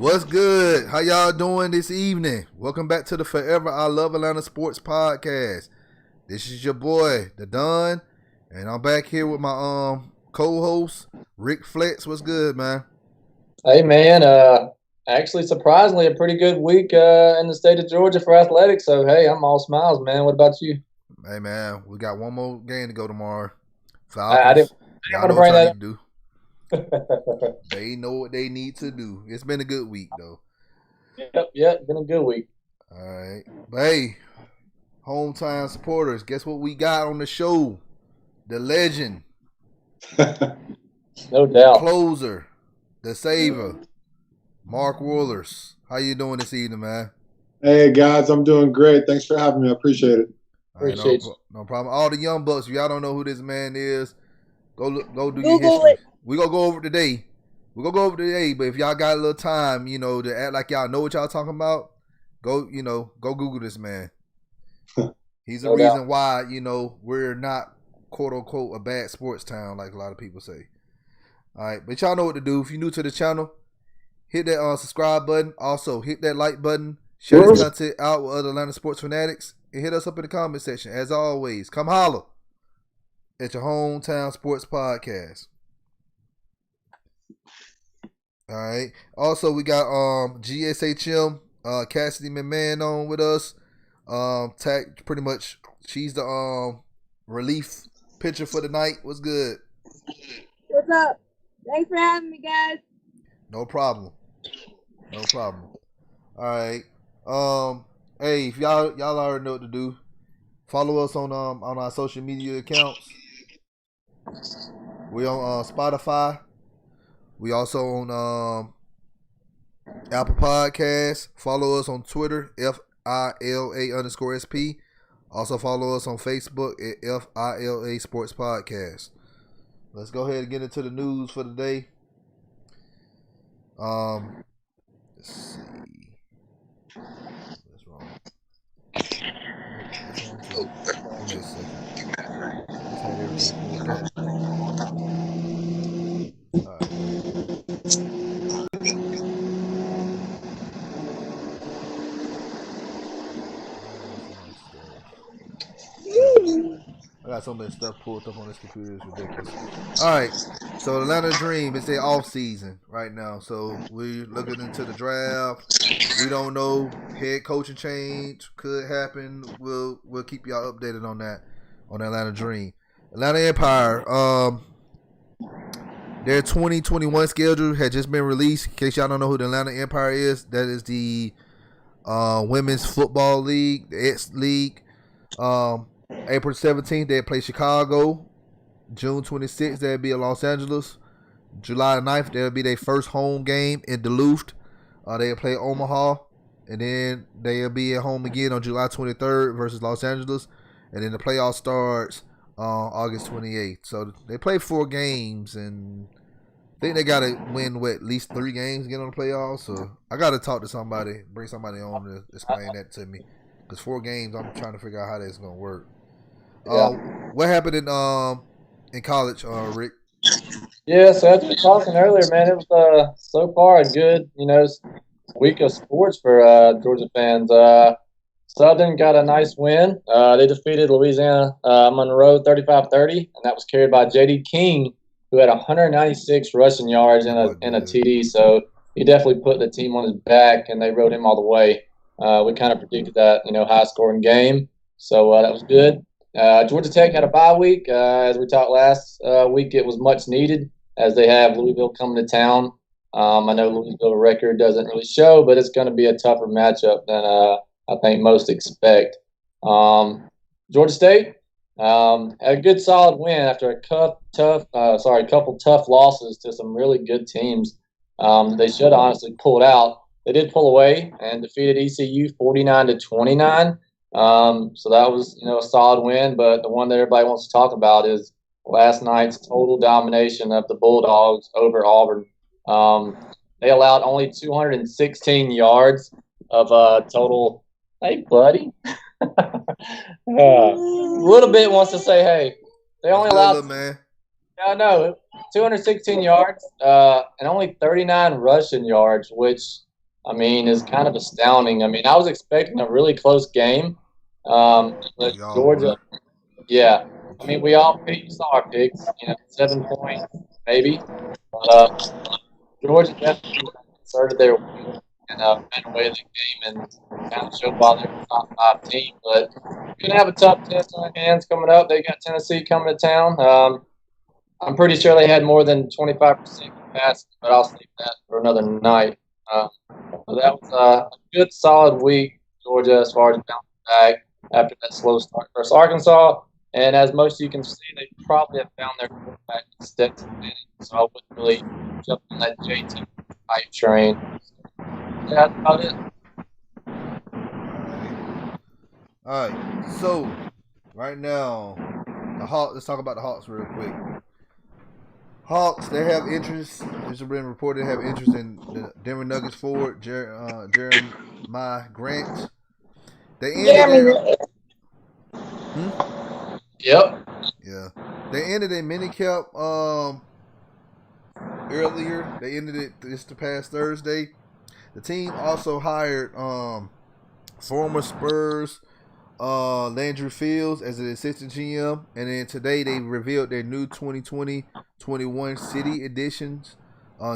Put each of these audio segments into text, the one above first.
What's good? How y'all doing this evening? Welcome back to the Forever I Love Atlanta Sports Podcast. This is your boy, the Don, and I'm back here with my co-host, Rick Flex. What's good, man? Hey man, actually surprisingly a pretty good week in the state of Georgia for athletics. So hey, I'm all smiles, man. What about you? Hey, man, we got one more game to go tomorrow. I Falcons, didn't y'all want know to what bring y'all that need to do. up. They know what they need to do. It's been a good week, though. Yep, been a good week. All right. But hey, hometown supporters, guess what we got on the show? The legend, No the doubt. closer, the saver, Mark Wohlers. How you doing this evening, man? Hey guys, I'm doing great. Thanks for having me. I appreciate it. All right, Appreciate you. no problem. All the young bucks, if y'all don't know who this man is, go do your Google history. it. We gonna go over it today. We gonna go over it today, but if y'all got a little time, to act like y'all know what y'all talking about, go Google this man. He's the No doubt. reason why we're not quote unquote a bad sports town like a lot of people say. All right, but y'all know what to do. If you're new to the channel, hit that subscribe button. Also, hit that like button. Share this content out with other Atlanta sports fanatics. And hit us up in the comment section. As always, come holla at your hometown sports podcast. All right. Also, we got GSHM Cassidy McMahon on with us. Pretty much, she's the relief pitcher for the night. What's good? What's up? Thanks for having me, guys. No problem. All right. Hey, if y'all already know what to do, follow us on our social media accounts. We on Spotify. We also on Apple Podcasts. Follow us on Twitter, FILA_SP. Also follow us on Facebook at FILA Sports Podcast. Let's go ahead and get into the news for the day. Let's see. That's wrong. Give me a second. Just had everything pulled up. All right. I got so much stuff pulled up on this computer. It's ridiculous. All right. So Atlanta Dream, it's their off season right now. So we're looking into the draft. We don't know. Head coaching change could happen. We'll keep y'all updated on that on Atlanta Dream. Atlanta Empire. Their 2021 schedule had just been released. In case y'all don't know who the Atlanta Empire is, that is the women's football league, the X League. April 17th, they play Chicago. June 26th, they'll be in Los Angeles. July 9th, they'll be their first home game in Duluth. They'll play Omaha. And then they'll be at home again on July 23rd versus Los Angeles. And then the playoff starts August 28th. So they play 4 games. And I think they got to win, at least 3 games to get on the playoffs. So I got to talk to somebody, bring somebody on to explain that to me. Because 4 games, I'm trying to figure out how that's going to work. What happened in college, Rick? Yeah, so as we were talking earlier, man, it was so far a good, week of sports for Georgia fans. Southern got a nice win. They defeated Louisiana Monroe 35-30, and that was carried by J.D. King, who had 196 rushing yards and a TD. So he definitely put the team on his back, and they rode him all the way. We kind of predicted that, high-scoring game. So that was good. Georgia Tech had a bye week. As we talked last week, it was much needed as they have Louisville coming to town. I know Louisville record doesn't really show, but it's going to be a tougher matchup than I think most expect. Georgia State had a good solid win after a couple tough losses to some really good teams. They should have honestly pulled out. They did pull away and defeated ECU 49-29. So that was, a solid win. But the one that everybody wants to talk about is last night's total domination of the Bulldogs over Auburn. They allowed only 216 yards of total. Hey, buddy. A little bit wants to say, hey, they only allowed. Man. I know, 216 yards and only 39 rushing yards, which I mean, is kind of astounding. I mean, I was expecting a really close game. But Y'all Georgia, were. yeah. I mean, we all saw our picks, 7 points maybe. But Georgia definitely inserted their will and ran away the game and kind of showed why they're a top five team. But we're gonna have a tough test on our hands coming up. They got Tennessee coming to town. I'm pretty sure they had more than 25% capacity, but I'll save that for another night. So that was a good, solid week, Georgia, as far as bouncing back after that slow start versus Arkansas. And as most of you can see, they probably have found their quarterback Stetson Bennett. So I wouldn't really jump on that JT hype train. Yeah, that's about it. All right. So right now, the Hawks. Let's talk about the Hawks real quick. Hawks, they have interest. There's been reported they have interest in the Denver Nuggets forward Jeremiah Grant. They ended their Yep. yeah. They ended a mini camp earlier. They ended it this past Thursday. The team also hired former Spurs Landry Fields as an assistant GM, and then today they revealed their new 2020-21 City editions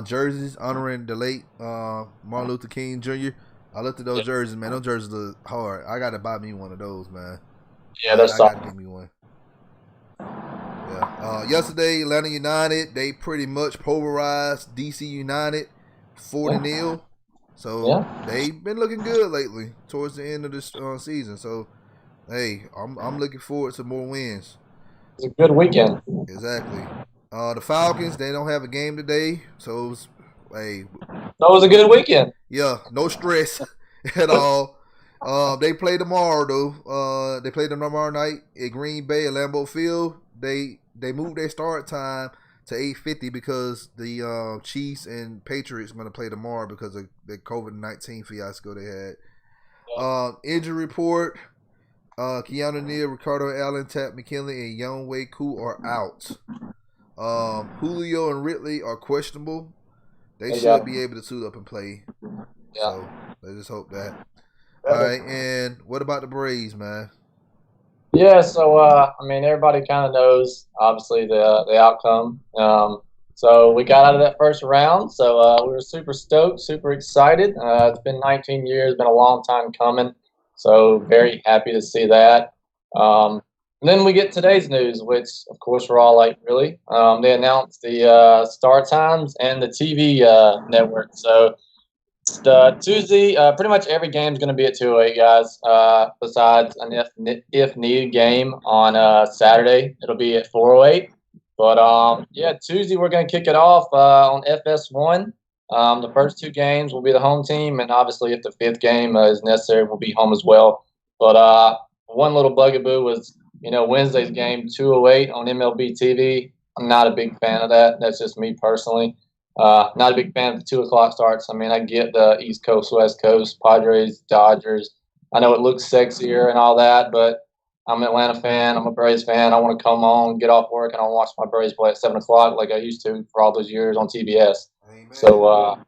jerseys honoring the late Martin Luther King Jr. I looked at those jerseys, man. Those jerseys look hard. I gotta buy me one of those, man. Yeah, that's I gotta get me one. Yeah. Yesterday, Atlanta United, they pretty much pulverized DC United 4-0. So they've been looking good lately towards the end of this season. So hey, I'm looking forward to more wins. It's a good weekend. Exactly. The Falcons, they don't have a game today, so hey. That was a good weekend. Yeah, no stress at all. They play tomorrow though. They play them tomorrow night at Green Bay at Lambeau Field. They moved their start time to 8:50 because the Chiefs and Patriots are going to play tomorrow because of the COVID-19 fiasco they had. Injury report. Keanu Neal, Ricardo Allen, Tat McKinley, and Young Wei Koo are out. Julio and Ridley are questionable. They should be able to suit up and play. Yeah. So let's just hope that. All right, and what about the Braves, man? Yeah, so I mean, everybody kind of knows, obviously, the outcome. So we got out of that first round, so we were super stoked, super excited. It's been 19 years, been a long time coming, so very happy to see that. And then we get today's news, which, of course, we're all like, really? They announced the start times and the TV network. So the Tuesday, pretty much every game is going to be at 2:08, guys. Besides an if needed game on Saturday, it'll be at 4:08. But yeah, Tuesday we're going to kick it off on FS1. The first two games will be the home team, and obviously if the fifth game is necessary, we'll be home as well. But one little bugaboo was, Wednesday's game 2:08 on MLB TV. I'm not a big fan of that. That's just me personally. Not a big fan of the 2 o'clock starts. I mean, I get the East Coast, West Coast, Padres, Dodgers. I know it looks sexier and all that, but I'm an Atlanta fan. I'm a Braves fan. I want to come on, get off work, and I'll watch my Braves play at 7 o'clock like I used to for all those years on TBS. Amen. So,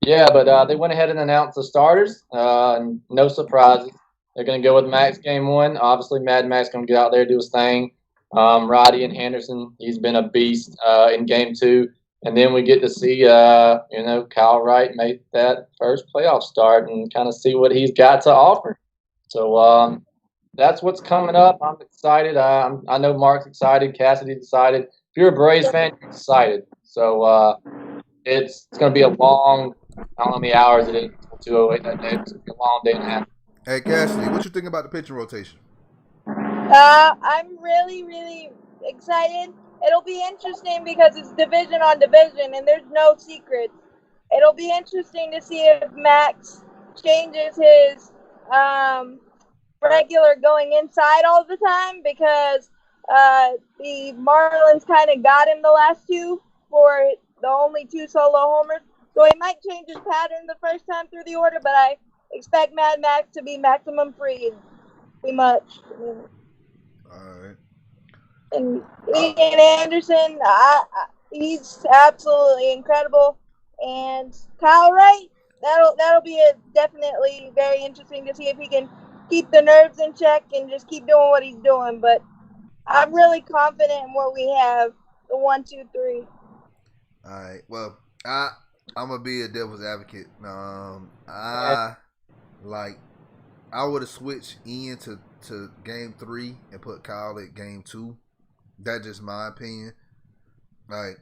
yeah, but they went ahead and announced the starters. No surprises. They're going to go with Max game one. Obviously, Mad Max going to get out there, do his thing. Roddy and Henderson, he's been a beast in game two. And then we get to see, Kyle Wright make that first playoff start and kind of see what he's got to offer. So that's what's coming up. I'm excited. I know Mark's excited. Cassidy's excited. If you're a Braves fan, you're excited. So it's going to be a long, I don't know how many hours it is until 2:08 that day. It's going to be a long day and a half. Hey, Cassidy, what you think about the pitching rotation? I'm really, really excited. It'll be interesting because it's division on division and there's no secrets. It'll be interesting to see if Max changes his regular going inside all the time because the Marlins kind of got him the last two for the only 2 solo homers. So he might change his pattern the first time through the order, but I expect Mad Max to be maximum free pretty much. All right. And Ian Anderson, he's absolutely incredible. And Kyle Wright, that'll be definitely very interesting to see if he can keep the nerves in check and just keep doing what he's doing. But I'm really confident in what we have. The 1, 2, 3. All right. Well, I'm gonna be a devil's advocate. I would have switched Ian to game 3 and put Kyle at game 2. That's just my opinion. Like,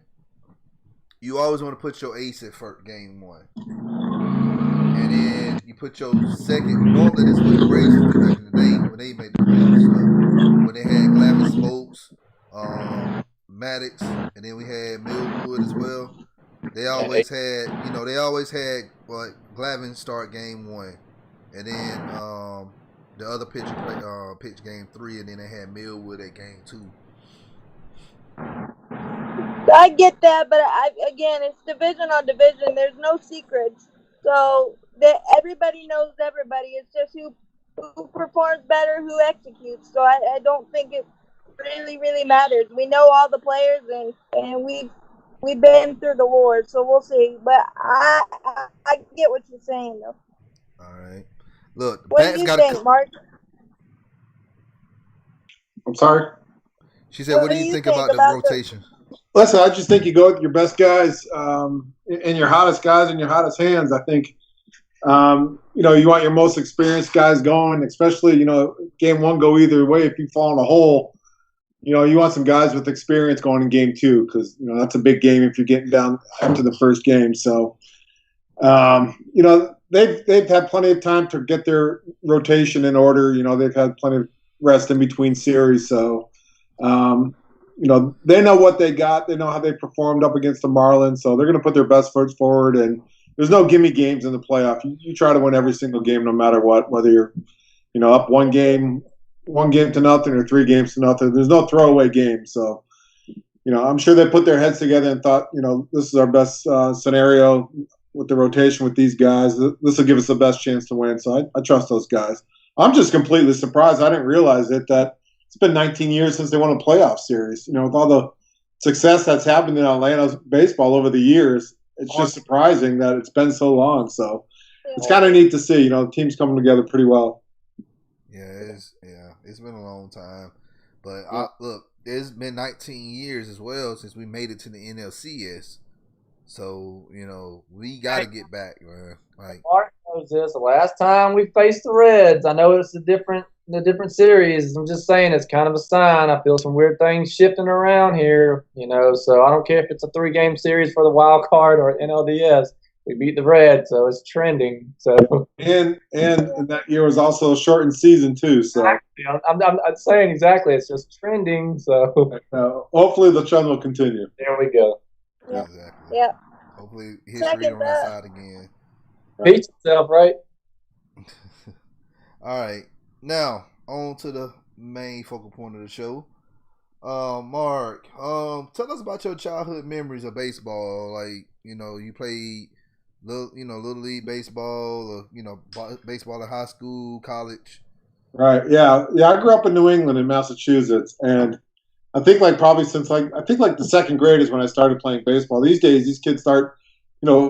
you always want to put your ace at first game 1, and then you put your second. Normally, this was the Braves did back in the day when they made the playoffs stuff. When they had Glavin Smokes, Maddox, and then we had Millwood as well. They always had, Glavin start game 1, and then the other pitcher pitch game 3, and then they had Millwood at game 2. I get that, but again, it's division on division. There's no secrets, so that everybody knows everybody. It's just who performs better, who executes. So I don't think it really matters. We know all the players, and we've been through the wars, so we'll see. But I get what you're saying, though. All right. Look, what do you think, Mark? I'm sorry? She said, what do you think about the rotation? Listen, I just think you go with your best guys and your hottest guys in your hottest hands. I think, you want your most experienced guys going, especially, game 1 go either way. If you fall in a hole, you want some guys with experience going in game 2 because, that's a big game if you're getting down after the first game. So, they've had plenty of time to get their rotation in order. They've had plenty of rest in between series. So, they know what they got. They know how they performed up against the Marlins. So they're going to put their best foot forward. And there's no gimme games in the playoff. You try to win every single game no matter what, whether you're, up 1 game to nothing or 3 games to nothing. There's no throwaway game. So, I'm sure they put their heads together and thought, this is our best scenario with the rotation with these guys. This will give us the best chance to win. So I trust those guys. I'm just completely surprised. I didn't realize that it's been 19 years since they won a playoff series. With all the success that's happened in Atlanta baseball over the years, it's just surprising that it's been so long. So it's kind of neat to see. The team's coming together pretty well. Yeah, it's been a long time. But look, it's been 19 years as well since we made it to the NLCS. So, we got to get back, man. Like, Mark knows this. The last time we faced the Reds, I know it's a different series. I'm just saying it's kind of a sign. I feel some weird things shifting around here, so I don't care if it's a 3-game series for the wild card or NLDS. We beat the Reds, so it's trending. So and that year was also a shortened season too. So I'm saying exactly. It's just trending. So hopefully the trend will continue. There we go. Yeah. Exactly. Yeah. Hopefully history on our side again. Beat yourself, right? All right. Now, on to the main focal point of the show. Mark, tell us about your childhood memories of baseball. Like, you played little league baseball, or baseball in high school, college. Right. Yeah. I grew up in New England in Massachusetts, and I think probably since the second grade is when I started playing baseball. These days, these kids start, they're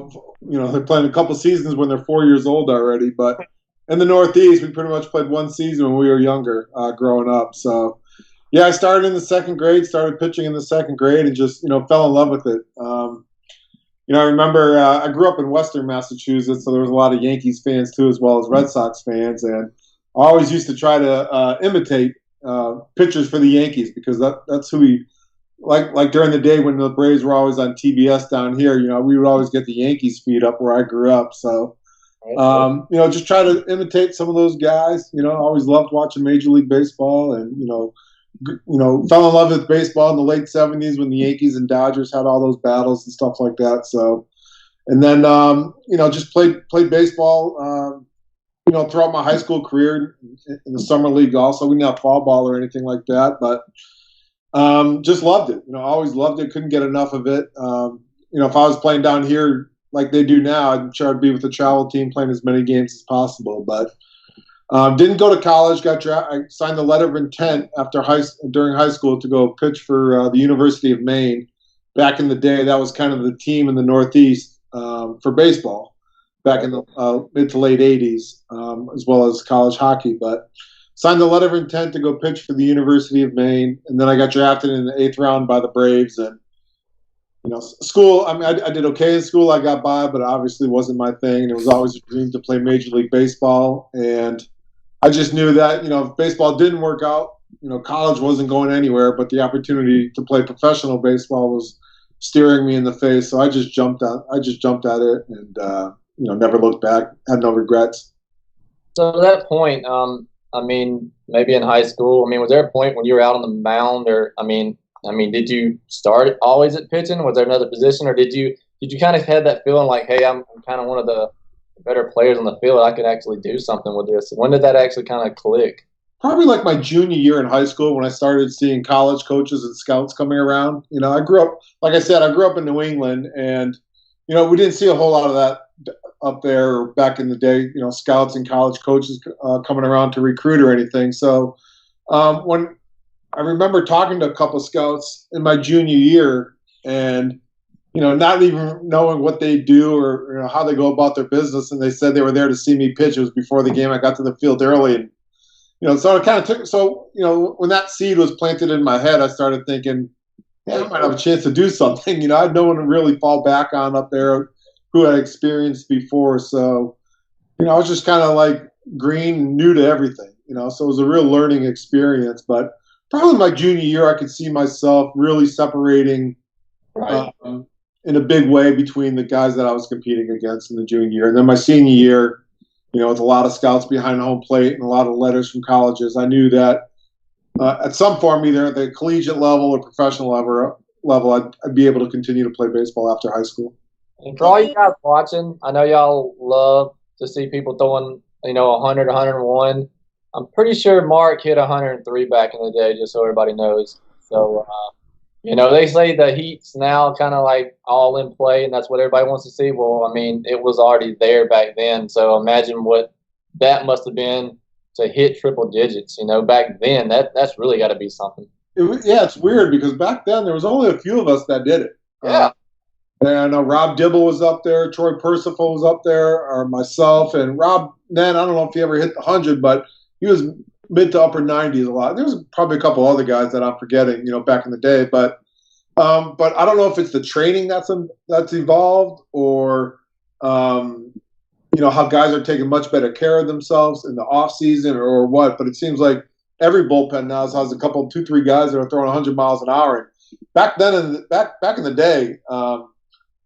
playing a couple seasons when they're 4 years old already. But in the Northeast, we pretty much played 1 season when we were younger, growing up. So, yeah, I started in the second grade, started pitching in the second grade, and just fell in love with it. I remember I grew up in Western Massachusetts, so there was a lot of Yankees fans too, as well as Red Sox fans, and I always used to try to imitate pitchers for the Yankees because that's who we like during the day when the Braves were always on TBS down here. We would always get the Yankees feed up where I grew up. So, just try to imitate some of those guys. I always loved watching Major League Baseball, and fell in love with baseball in the late '70s when the Yankees and Dodgers had all those battles and stuff like that. So, and then just played baseball. Throughout my high school career in the summer league also. We didn't have fall ball or anything like that, but just loved it. Always loved it. Couldn't get enough of it. If I was playing down here like they do now, I'm sure I'd be with the travel team playing as many games as possible. But didn't go to college. I signed the letter of intent during high school to go pitch for the University of Maine. Back in the day, that was kind of the team in the Northeast for baseball. back in the mid to late 80s, as well as college hockey. But signed a letter of intent to go pitch for the University of Maine, and then I got drafted in the 8th round by the Braves. And school. I mean, I did okay in school. I got by, but it obviously wasn't my thing. And it was always a dream to play Major League Baseball. And I just knew that if baseball didn't work out, college wasn't going anywhere. But the opportunity to play professional baseball was staring me in the face. So I just jumped at it, and never looked back. Had no regrets. So at that point, I mean, maybe in high school, I mean, was there a point when you were out on the mound, or I mean, did you start always at pitching? Was there another position, or did you kind of have that feeling like, hey, I'm kind of one of the better players on the field. I could actually do something with this. When did that actually kind of click? Probably like my junior year in high school when I started seeing college coaches and scouts coming around. I grew up, like I said, I grew up in New England, and we didn't see a whole lot of that up there back in the day. Scouts and college coaches coming around to recruit or anything. So when I remember talking to a couple of scouts in my junior year, and not even knowing what they do or how they go about their business, and they said they were there to see me pitch. It was before the game. I got to the field early, and so it kind of took. So when that seed was planted in my head, I started thinking, I might have a chance to do something. I had no one to really fall back on up there who had experienced before. So I was just kind of like green, new to everything. So it was a real learning experience, but. Probably my junior year, I could see myself really separating in a big way between the guys that I was competing against in the junior year. And then my senior year, with a lot of scouts behind home plate and a lot of letters from colleges, I knew that at some form, either at the collegiate level or professional level, I'd be able to continue to play baseball after high school. And for all you guys watching, I know y'all love to see people throwing, 100, 101. I'm pretty sure Mark hit 103 back in the day, just so everybody knows. So, they say the Heat's now kind of like all in play, and that's what everybody wants to see. Well, I mean, it was already there back then. So imagine what that must have been to hit triple digits. Back then, that's really got to be something. It's weird because back then there was only a few of us that did it. Yeah. And Rob Dibble was up there, Troy Percival was up there, or myself. And Rob, then I don't know if he ever hit the 100, but he was mid to upper 90s a lot. There was probably a couple other guys that I'm forgetting, back in the day. But I don't know if it's the training that's evolved, or how guys are taking much better care of themselves in the off season, or what. But it seems like every bullpen now has a couple, 2-3 guys that are throwing 100 miles an hour. And back then, back in the day,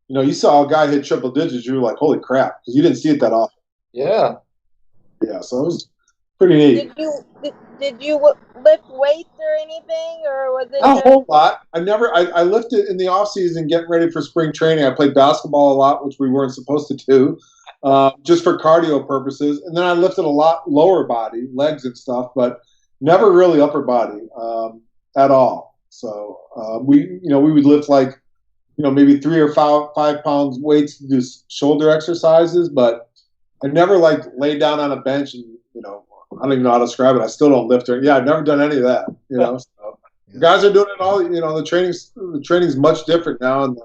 you saw a guy hit triple digits, you were like, holy crap, because you didn't see it that often. Yeah. Yeah. So it was pretty neat. Did you lift weights or anything, or was it a whole lot? I lifted in the off season, getting ready for spring training. I played basketball a lot, which we weren't supposed to do, just for cardio purposes. And then I lifted a lot lower body, legs and stuff, but never really upper body at all. So we would lift like maybe 3 or 5 pounds weights to do shoulder exercises, but I never like laid down on a bench and I don't even know how to describe it. I still don't lift her. Yeah, I've never done any of that. So guys are doing it all. The training's much different now, and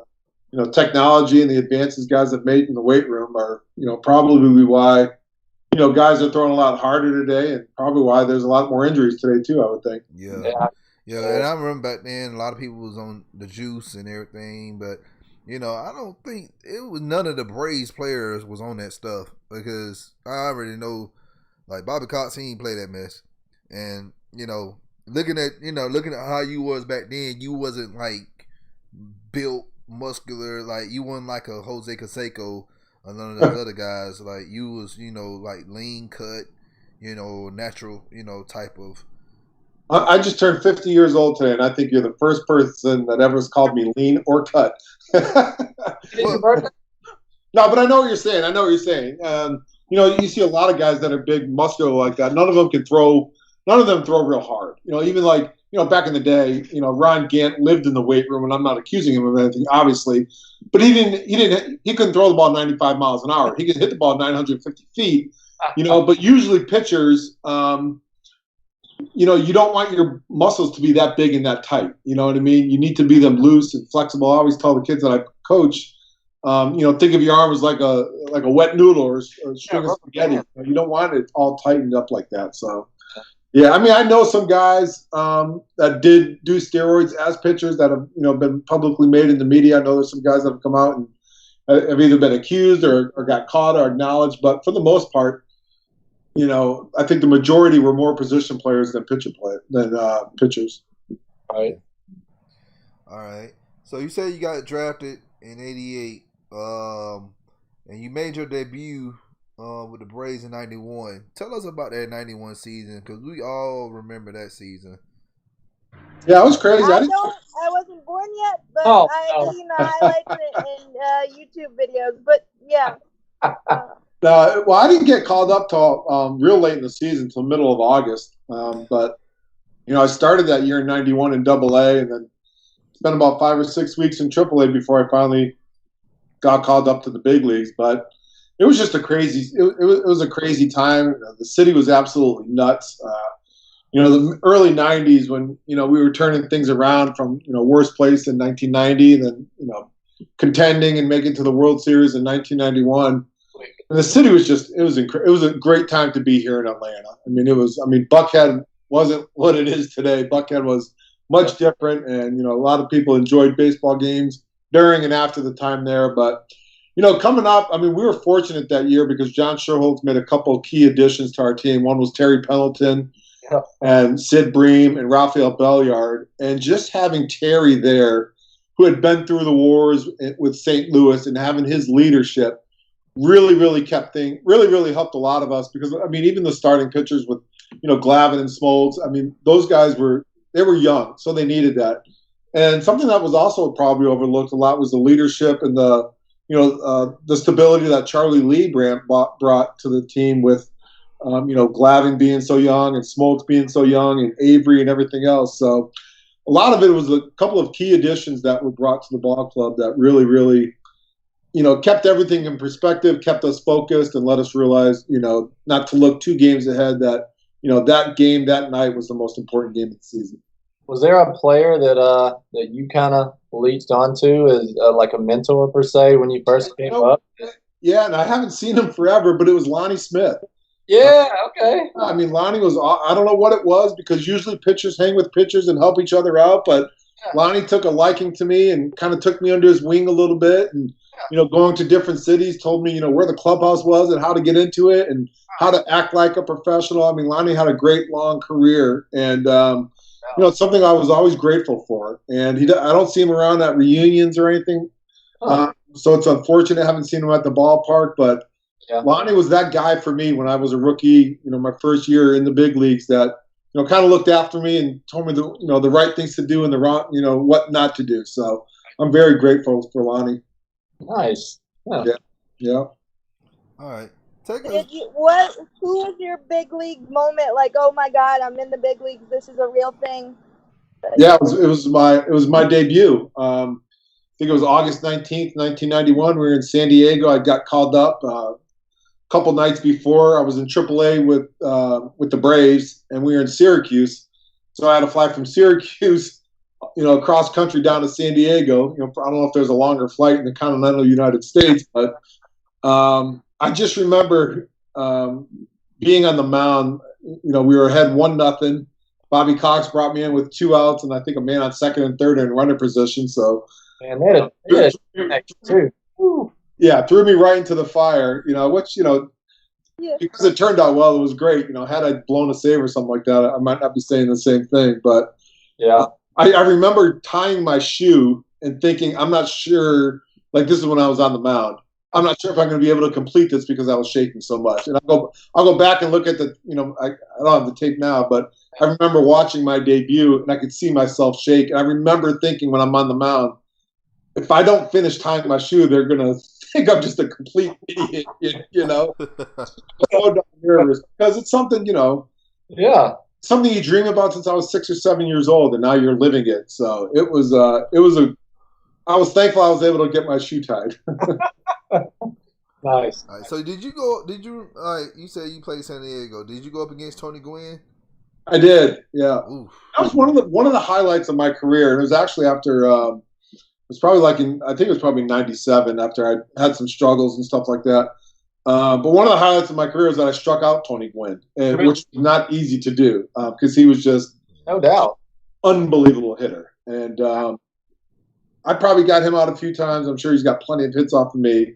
the technology and the advances guys have made in the weight room are probably why guys are throwing a lot harder today, and probably why there's a lot more injuries today too. I would think. Yeah. And I remember back then a lot of people was on the juice and everything, but I don't think it was none of the Braves players was on that stuff, because I already know. Like Bobby Cox, he ain't play that mess. And, looking at how you was back then, you wasn't like built muscular, like you wasn't like a Jose Canseco or none of those other guys. Like you was, like lean cut, natural, type of. I just turned 50 years old today, and I think you're the first person that ever has called me lean or cut. No, but I know what you're saying. You see a lot of guys that are big, muscular like that. None of them throw real hard. Even like, back in the day, Ron Gant lived in the weight room, and I'm not accusing him of anything, obviously, but he couldn't throw the ball 95 miles an hour. He could hit the ball 950 feet, but usually pitchers, you don't want your muscles to be that big and that tight. You know what I mean? You need to be them loose and flexible. I always tell the kids that I coach, think of your arm as like a wet noodle or a string of spaghetti. You don't want it all tightened up like that. So, yeah, I mean, I know some guys that did do steroids as pitchers that have been publicly made in the media. I know there's some guys that have come out and have either been accused or got caught or acknowledged. But for the most part, I think the majority were more position players than pitchers. Right. All right. So you say you got drafted in '88, and you made your debut with the Braves in '91. Tell us about that '91 season, because we all remember that season. Yeah, it was crazy. I wasn't born yet, but I've seen the highlights in YouTube videos. But yeah. Well, I didn't get called up till real late in the season, till middle of August. But I started that year in '91 in AA, and then spent about 5 or 6 weeks in AAA before I finally got called up to the big leagues. But it was just a crazy. It was a crazy time. The city was absolutely nuts. The early '90s when we were turning things around from worst place in 1990, and then contending and making to the World Series in 1991. And the city was it was a great time to be here in Atlanta. Buckhead wasn't what it is today. Buckhead was much different, and a lot of people enjoyed baseball games during and after the time there. But coming up, we were fortunate that year because John Sherholtz made a couple of key additions to our team. One was Terry Pendleton and Sid Bream and Rafael Belliard, and just having Terry there, who had been through the wars with St. Louis, and having his leadership really really helped a lot of us, because even the starting pitchers with Glavine and Smoltz, those guys were young, so they needed that. And something that was also probably overlooked a lot was the leadership and the stability that Charlie Lee brought to the team, with Glavine being so young and Smoltz being so young and Avery and everything else. So a lot of it was a couple of key additions that were brought to the ball club that really kept everything in perspective, kept us focused, and let us realize, not to look 2 games ahead, that, that game that night was the most important game of the season. Was there a player that you kind of leached onto as like a mentor, per se, when you first came up? Yeah, and I haven't seen him forever, but it was Lonnie Smith. Yeah, okay. Lonnie was, I don't know what it was, because usually pitchers hang with pitchers and help each other out, but Lonnie took a liking to me and kind of took me under his wing a little bit, and going to different cities, told me where the clubhouse was and how to get into it and how to act like a professional. Lonnie had a great long career, and it's something I was always grateful for. And I don't see him around at reunions or anything, so it's unfortunate I haven't seen him at the ballpark. But Lonnie was that guy for me when I was a rookie, my first year in the big leagues, that kind of looked after me and told me the right things to do and the wrong, what not to do. So I'm very grateful for Lonnie. Nice. Yeah. All right. Who was your big league moment? Like, oh my God, I'm in the big leagues. This is a real thing. Yeah, it was my debut. I think it was August 19th, 1991. We were in San Diego. I got called up a couple nights before. I was in AAA with the Braves, and we were in Syracuse. So I had to fly from Syracuse, cross country down to San Diego. I don't know if there's a longer flight in the continental United States, but I just remember being on the mound. We were ahead 1-0. Bobby Cox brought me in with 2 outs, and I think a man on second and third in runner position. So, man, they had a too. Yeah, threw me right into the fire. Which because it turned out well, it was great. Had I blown a save or something like that, I might not be saying the same thing. But yeah. I remember tying my shoe and thinking, I'm not sure, like this is when I was on the mound, I'm not sure if I'm going to be able to complete this because I was shaking so much. And I'll go back and look at the, I don't have the tape now, but I remember watching my debut and I could see myself shake. And I remember thinking when I'm on the mound, if I don't finish tying my shoe, they're going to think I'm just a complete idiot, so nervous because it's something, something you dream about since I was 6 or 7 years old, and now you're living it. So I was thankful I was able to get my shoe tied. Nice. All right, so you said you played San Diego. Did you go up against Tony Gwynn? I did, yeah. Oof. That was one of the highlights of my career. It was actually after was probably I think it was probably 97 after I had some struggles and stuff like that. But one of the highlights of my career is that I struck out Tony Gwynn, which was not easy to do because he was just no doubt unbelievable hitter. And I probably got him out a few times. I'm sure he's got plenty of hits off of me.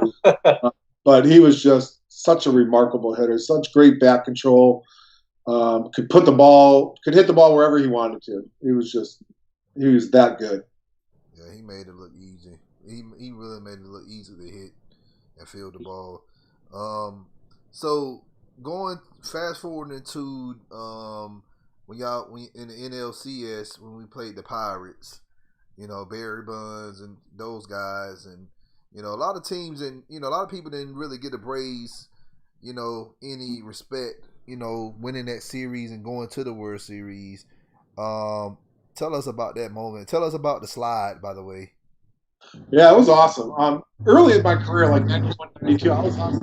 But he was just such a remarkable hitter, such great bat control. Could hit the ball wherever he wanted to. He was that good. Yeah, he made it look easy. He really made it look easy to hit and field the ball. So going fast forward into when in the NLCS when we played the Pirates, Barry Bonds and those guys, and a lot of teams and a lot of people didn't really get a Braves, any respect, winning that series and going to the World Series. Tell us about that moment. Tell us about the slide, by the way. Yeah, it was awesome. Early in my career, like 91, 92, I was on the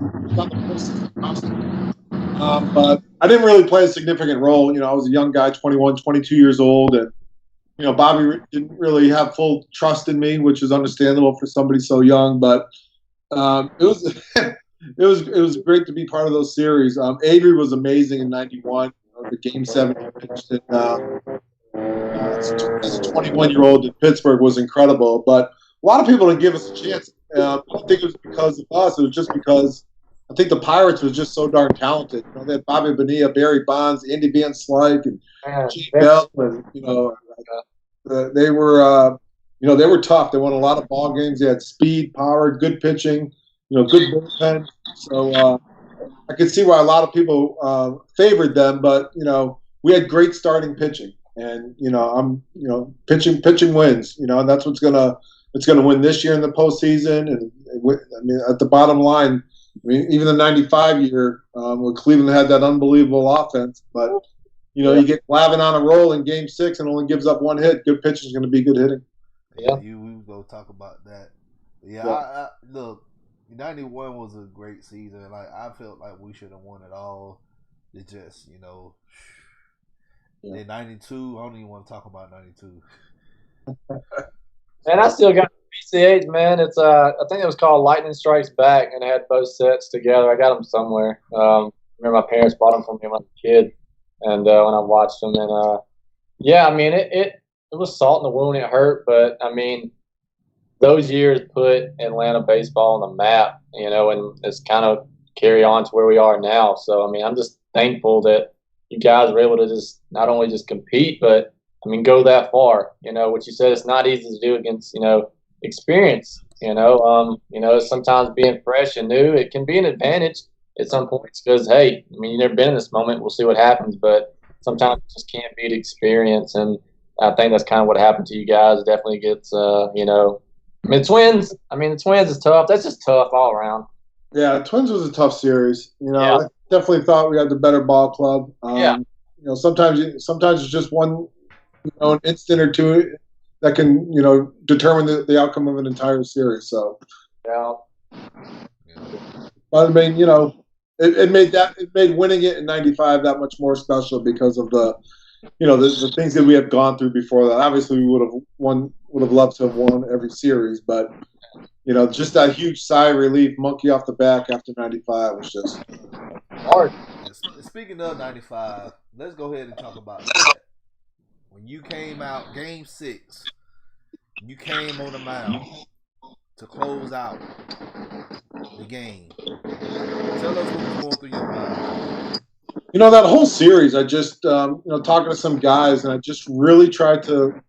postseason. But I didn't really play a significant role. I was a young guy, 21, 22 years old, and Bobby didn't really have full trust in me, which is understandable for somebody so young. But it was it was great to be part of those series. Avery was amazing in '91. The Game 7 he pitched as a 21-year-old in Pittsburgh was incredible. But a lot of people didn't give us a chance. I don't think it was because of us. It was just because I think the Pirates was just so darn talented. They had Bobby Bonilla, Barry Bonds, Andy Van Slyke, and Gene Bell, and they were they were tough. They won a lot of ball games. They had speed, power, good pitching, good bullpen. So I could see why a lot of people favored them. But we had great starting pitching, and pitching wins. And that's what's gonna win this year in the postseason. And at the bottom line, even the '95 year when Cleveland had that unbelievable offense, but you get Glavine on a roll in Game 6 and only gives up one hit. Good pitching is going to be good hitting. Yeah, we will go talk about that. Yeah, I look, '91 was a great season. Like I felt like we should have won it all. It just in '92, I don't even want to talk about '92. And I still got PCH, man. It's I think it was called Lightning Strikes Back, and it had both sets together. I got them somewhere. I remember my parents bought them for me when I was a kid, and when I watched them, and it was salt in the wound. It hurt, but those years put Atlanta baseball on the map, and it's kind of carry on to where we are now. So I'm just thankful that you guys were able to just not only just compete, but go that far. What you said, it's not easy to do against experience. Sometimes being fresh and new, it can be an advantage at some points because you've never been in this moment. We'll see what happens, but sometimes it just can't beat experience, and I think that's kind of what happened to you guys. It definitely gets Twins. The Twins is tough. That's just tough all around. Yeah, Twins was a tough series. I definitely thought we had the better ball club. Sometimes it's just one, an instant or two that can, determine the outcome of an entire series. So, but it made winning it in '95 that much more special because of the things that we have gone through before that. Obviously, we would have loved to have won every series, but just that huge sigh of relief, monkey off the back after '95 was just hard. Speaking of '95, let's go ahead and talk about that. When you came out, Game 6, you came on the mound to close out the game. Tell us what was going through your mind. That whole series, I just, talking to some guys, and I just really tried to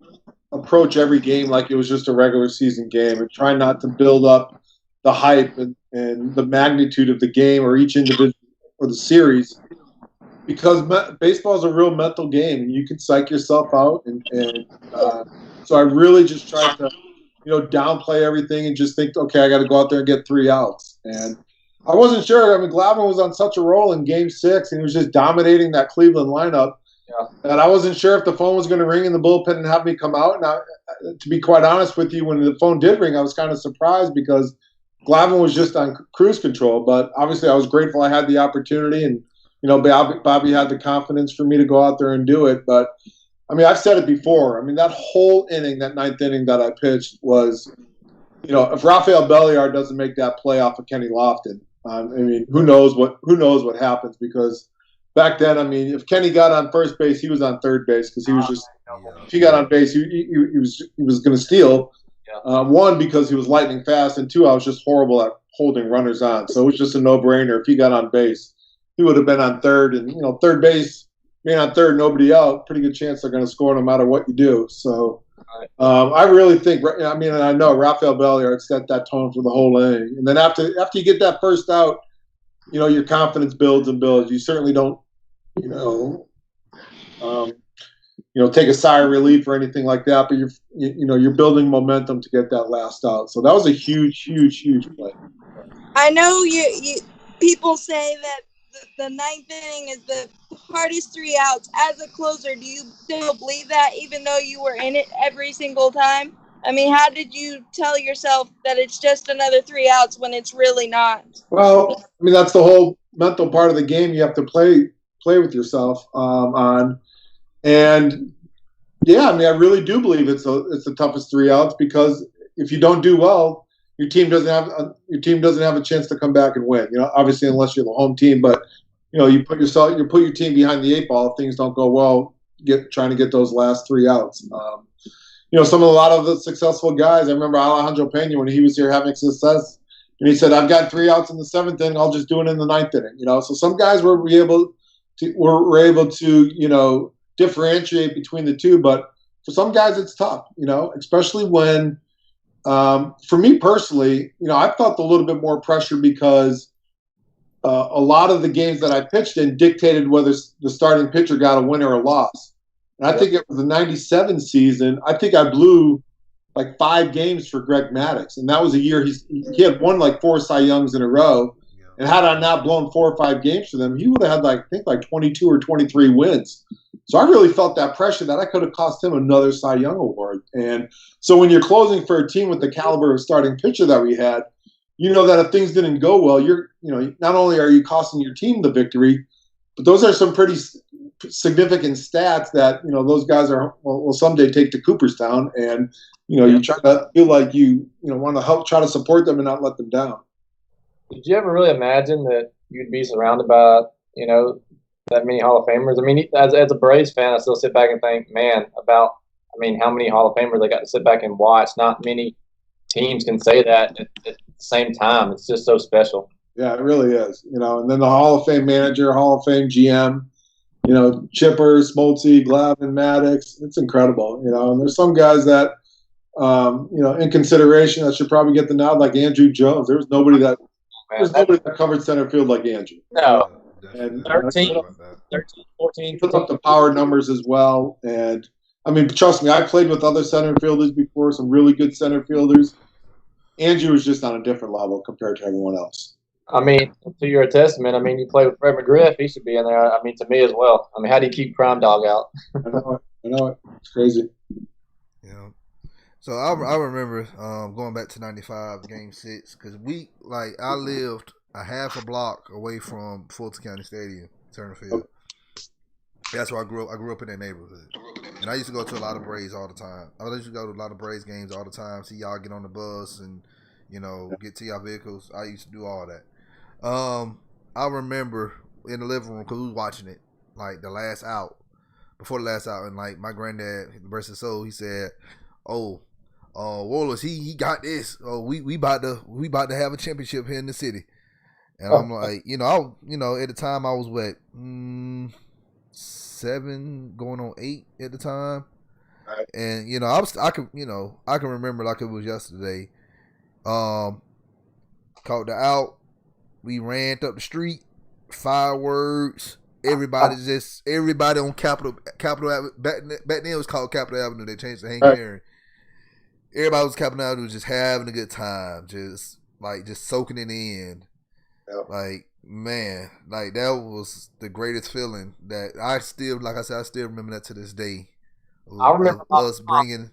approach every game like it was just a regular season game and try not to build up the hype and the magnitude of the game or each individual or the series, because baseball is a real mental game and you can psych yourself out. So I really just tried to, downplay everything and just think, okay, I got to go out there and get 3 outs. And I wasn't sure. Glavine was on such a roll in Game 6 and he was just dominating that Cleveland lineup. And I wasn't sure if the phone was going to ring in the bullpen and have me come out. And to be quite honest with you, when the phone did ring, I was kind of surprised because Glavine was just on cruise control. But obviously, I was grateful I had the opportunity, and Bobby had the confidence for me to go out there and do it. But I've said it before. That whole inning, that 9th inning that I pitched was if Rafael Belliard doesn't make that play off of Kenny Lofton, I mean, who knows what happens? Because back then, I mean, if Kenny got on first base, he was on third base because he was just. If he got on base, he was going to steal. One, because he was lightning fast, and two, I was just horrible at holding runners on. So it was just a no-brainer. If he got on base, he would have been on third, and third base, being on third, nobody out. Pretty good chance they're going to score no matter what you do. So. I really think. I mean, and I know Rafael Belliard set that tone for the whole inning. And then after you get that first out, your confidence builds and builds. You certainly don't, take a sigh of relief or anything like that. But you're building momentum to get that last out. So that was a huge play. I know you people say that the ninth inning is the hardest 3 outs. As a closer, do you still believe that, even though you were in it every single time? I mean, how did you tell yourself that it's just another 3 outs when it's really not? Well, I mean, that's the whole mental part of the game you have to play with yourself on. And yeah, I mean, I really do believe it's the toughest 3 outs, because if you don't do well, your team doesn't have a chance to come back and win. Obviously, unless you're the home team, but you put your team behind the 8 ball if things don't go well. Trying to get those last 3 outs. A lot of the successful guys. I remember Alejandro Pena when he was here having success, and he said, "I've got 3 outs in the 7th inning. I'll just do it in the 9th inning." So some guys were able to differentiate between the two, but for some guys it's tough. Especially when. For me personally, I felt a little bit more pressure because a lot of the games that I pitched in dictated whether the starting pitcher got a win or a loss. And I think it was the 97 season. I think I blew like 5 games for Greg Maddux. And that was a year he had won like 4 Cy Youngs in a row. And had I not blown 4 or 5 games for them, he would have had like 22 or 23 wins. So I really felt that pressure that I could have cost him another Cy Young award. And so when you're closing for a team with the caliber of starting pitcher that we had, that if things didn't go well, not only are you costing your team the victory, but those are some pretty significant stats that, those guys will someday take to Cooperstown. And, you try to feel like you want to help try to support them and not let them down. Did you ever really imagine that you'd be surrounded by, that many Hall of Famers? I mean, as a Braves fan, I still sit back and think, man, how many Hall of Famers I got to sit back and watch. Not many teams can say that at the same time. It's just so special. Yeah, it really is. And then the Hall of Fame manager, Hall of Fame GM, Chipper, Smoltz, Glavine, Maddux. It's incredible. And there's some guys that, in consideration, that should probably get the nod, like Andrew Jones. There's nobody that covered center field like Andrew. No. And 13, 14. Put up the power numbers as well. And, I mean, trust me, I played with other center fielders before, some really good center fielders. Andrew was just on a different level compared to everyone else. I mean, to your testament, you play with Fred McGriff, he should be in there. To me as well. How do you keep Crime Dog out? I know it. It's crazy. Yeah. So I remember going back to 95 Game 6, because I lived a half a block away from Fulton County Stadium, Turner Field. That's where I grew up. I grew up in that neighborhood, and I used to go to a lot of Braves all the time. I used to go to a lot of Braves games all the time. See y'all get on the bus and get to y'all vehicles. I used to do all that. I remember in the living room because we was watching it, like before the last out, and like my granddad, rest his soul, he said, "Oh, Wohlers, he got this. Oh, we about to have a championship here in the city." And I'm like, at the time I was what, 7 going on 8 at the time. Right. And I can remember like it was yesterday. Caught the out. We ran up the street, fireworks. Everybody on Capitol Avenue. Back then it was called Capitol Avenue. They changed to Hank Aaron. Everybody was Capitol Avenue, just having a good time, just soaking it in. Yep. Like, man, like that was the greatest feeling that I still remember that to this day. I remember us bringing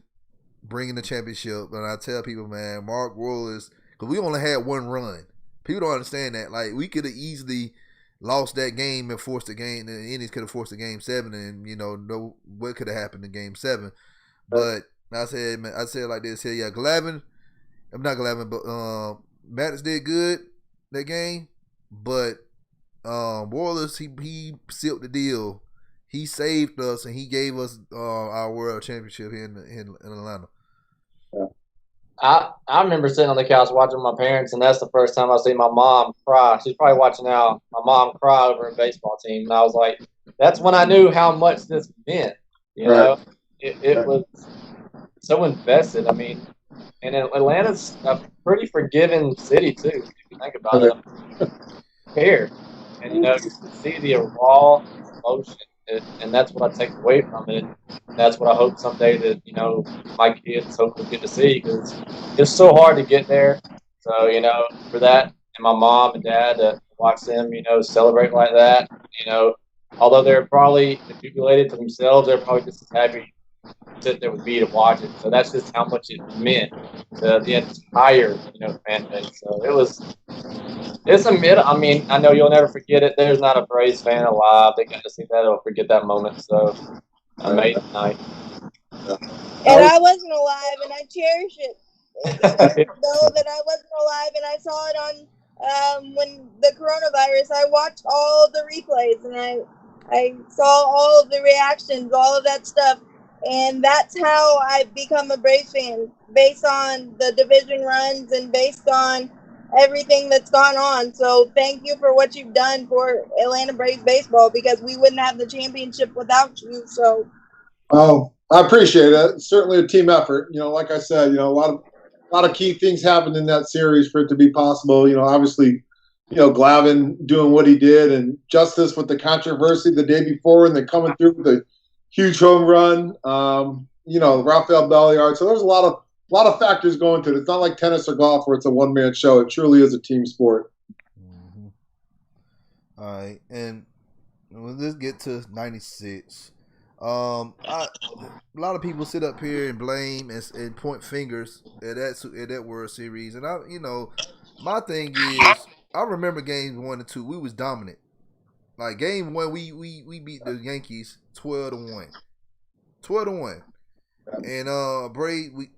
the championship, and I tell people, man, Mark Wohlers, because we only had one run. People don't understand that. Like, we could have easily lost that game and forced the game. The Indians could have forced the Game 7, and know what could have happened in Game 7. But I said it like this here, yeah, Glavine, I'm not gonna laugh, but Maddox did good that game, but Wohlers he sealed the deal. He saved us and he gave us our world championship here in Atlanta. I remember sitting on the couch watching my parents, and that's the first time I see my mom cry. She's probably watching now. My mom cry over a baseball team, and I was like, that's when I knew how much this meant. You know, it was so invested. I mean, and Atlanta's a pretty forgiving city too, if you think about it. Care, and you know, you can see the raw emotion, and that's what I take away from it. And that's what I hope someday that my kids hopefully get to see, because it's so hard to get there. So for that, and my mom and dad to watch them, celebrate like that. Although they're probably jubilated to themselves, they're probably just as happy sit there with me to watch it. So that's just how much it meant to the entire fan base. So it's I mean, I know you'll never forget it. There's not a Braves fan alive that got to see that or forget that moment. So amazing night. And I wasn't alive, and I cherish it. Know that I wasn't alive, and I saw it on when the coronavirus. I watched all of the replays, and I saw all of the reactions, all of that stuff. And that's how I've become a Braves fan, based on the division runs and based on everything that's gone on. So thank you for what you've done for Atlanta Braves baseball, because we wouldn't have the championship without you. So, I appreciate it. It's certainly a team effort. Like I said, a lot of key things happened in that series for it to be possible. Obviously, Glavine doing what he did, and Justice with the controversy the day before, and then coming through with a huge home run. Rafael Belliard. So there's a lot of factors going to it. It's not like tennis or golf where it's a one-man show. It truly is a team sport. Mm-hmm. All right, and let's get to 96. A lot of people sit up here and blame and point fingers at that World Series, and my thing is, I remember games 1 and 2. We was dominant. Like game 1, we beat the Yankees 12-1, 12-1, and Braves we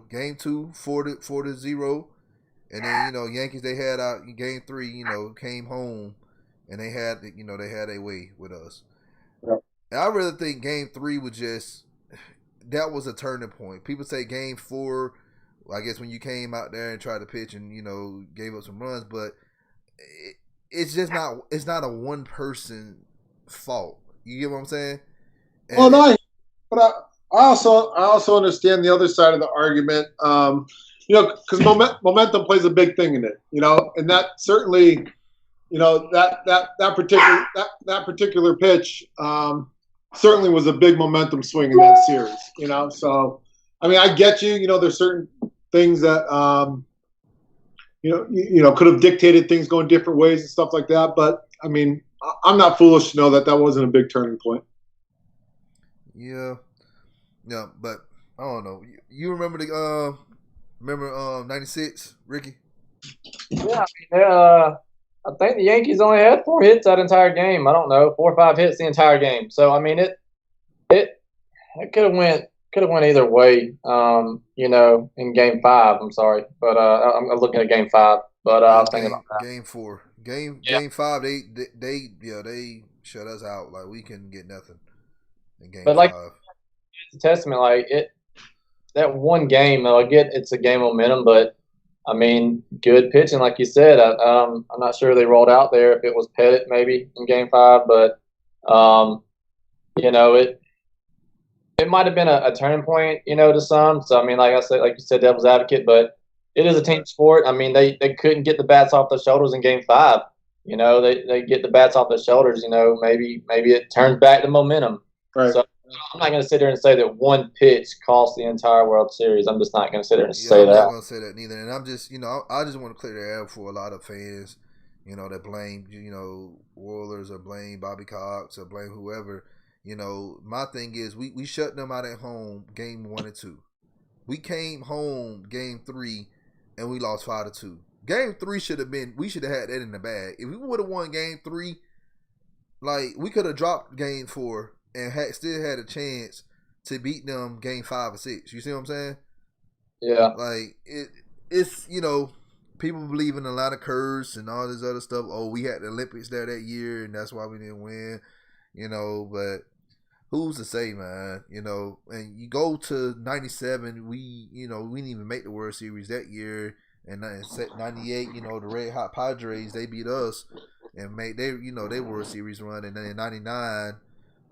game 2 4-0, and then Yankees, they had out game 3, came home, and they had a way with us. Yep. And I really think game 3 was that was a turning point. People say game 4, I guess, when you came out there and tried to pitch and gave up some runs, but it's not a one person fault. You get what I'm saying? Well, no, but I also understand the other side of the argument. Because momentum plays a big thing in it. And that certainly, that particular pitch certainly was a big momentum swing in that series. So I mean, I get you. There's certain things that could have dictated things going different ways and stuff like that. But I mean, I'm not foolish to know that wasn't a big turning point. Yeah, but I don't know. You remember 96, Ricky? Yeah, I think the Yankees only had 4 hits that entire game. I don't know, 4 or 5 hits the entire game. So I mean, it could have went either way. In Game 5. I'm sorry, but I'm looking at Game 5. But I was thinking about that. Game 4, Game 5. They shut us out. Like, we couldn't get nothing in Game 5. It's a testament. Like, that one game, I get it's a game momentum, but I mean, good pitching, like you said. I'm not sure they rolled out there if it was Pettit maybe in Game 5, but it might have been a turning point, to some. So I mean, like you said, devil's advocate, but it is a team sport. I mean, they couldn't get the bats off their shoulders in Game 5. They get the bats off their shoulders. Maybe it turns back to momentum. Right. So I'm not going to sit there and say that one pitch cost the entire World Series. I'm just not going to sit there and say that. I'm not going to say that neither. And I'm just, I just want to clear the air for a lot of fans, that blame, Wohlers or blame Bobby Cox or blame whoever. My thing is, we shut them out at home Game 1 and 2. We came home Game 3 and we lost 5-2. Game 3 we should have had that in the bag. If we would have won Game 3, like, we could have dropped Game 4 and still had a chance to beat them Game 5 or 6. You see what I'm saying? Yeah. Like, it's people believe in a lot of curse and all this other stuff. Oh, we had the Olympics there that year, and that's why we didn't win. But who's to say, man? And you go to '97, we didn't even make the World Series that year. And '98, the Red Hot Padres, they beat us and made their World Series run. And then in '99,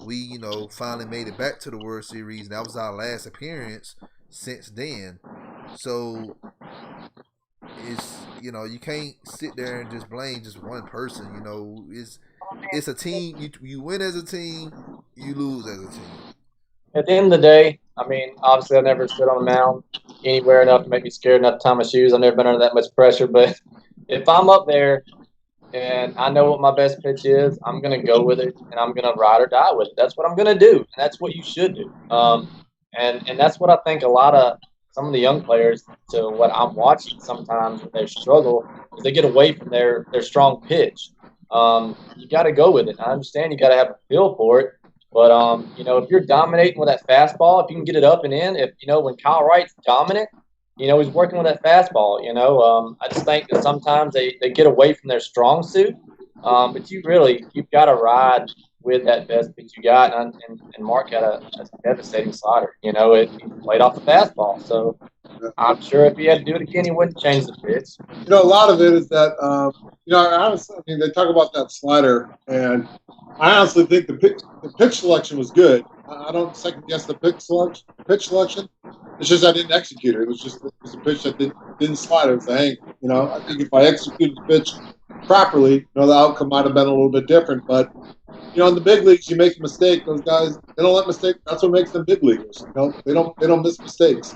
we finally made it back to the World Series. And that was our last appearance since then. So it's you can't sit there and just blame just one person. It's a team. You win as a team, you lose as a team. At the end of the day, I mean, obviously I never stood on a mound anywhere enough to make me scared enough to tie my shoes. I've never been under that much pressure. But if I'm up there and I know what my best pitch is, I'm going to go with it, and I'm going to ride or die with it. That's what I'm going to do, and that's what you should do. And that's what I think a lot of some of the young players, to what I'm watching sometimes when they struggle, is they get away from their strong pitch. You got to go with it. I understand you got to have a feel for it. But, if you're dominating with that fastball, if you can get it up and in, when Kyle Wright's dominant, he's working with that fastball, I just think that sometimes they get away from their strong suit. But you've got to ride with that best pitch you got. And Mark had a devastating slider. He played off the fastball. So I'm sure if he had to do it again, he wouldn't change the pitch. A lot of it is that, honestly, they talk about that slider, and I honestly think the pitch selection was good. I don't second guess the pitch selection. It's just I didn't execute it. It was a pitch that didn't slide. It was a hang. I think if I executed the pitch properly, the outcome might have been a little bit different. But in the big leagues, you make a mistake. Those guys, they don't let mistakes. That's what makes them big leaguers. They don't miss mistakes.